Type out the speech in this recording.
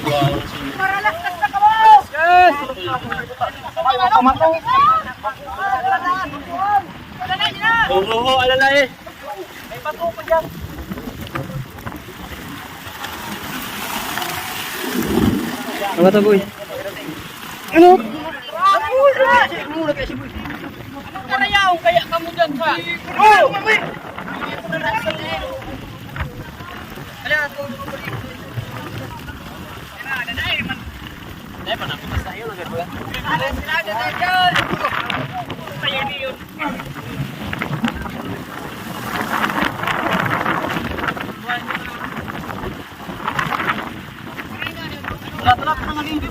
Paralastas na ka mo! Yes! Oo, alalay. May bato ko dyan. Ano to, boy? Ano? Mura kasi boy. Anong karayaw kaya kamu dyan sa? Oh! Ala, ito. Dahil pa napitas tayo, nagagawa. Ala, sila dyan. Kaya niyo. Tulad-tulad ka nang hindi,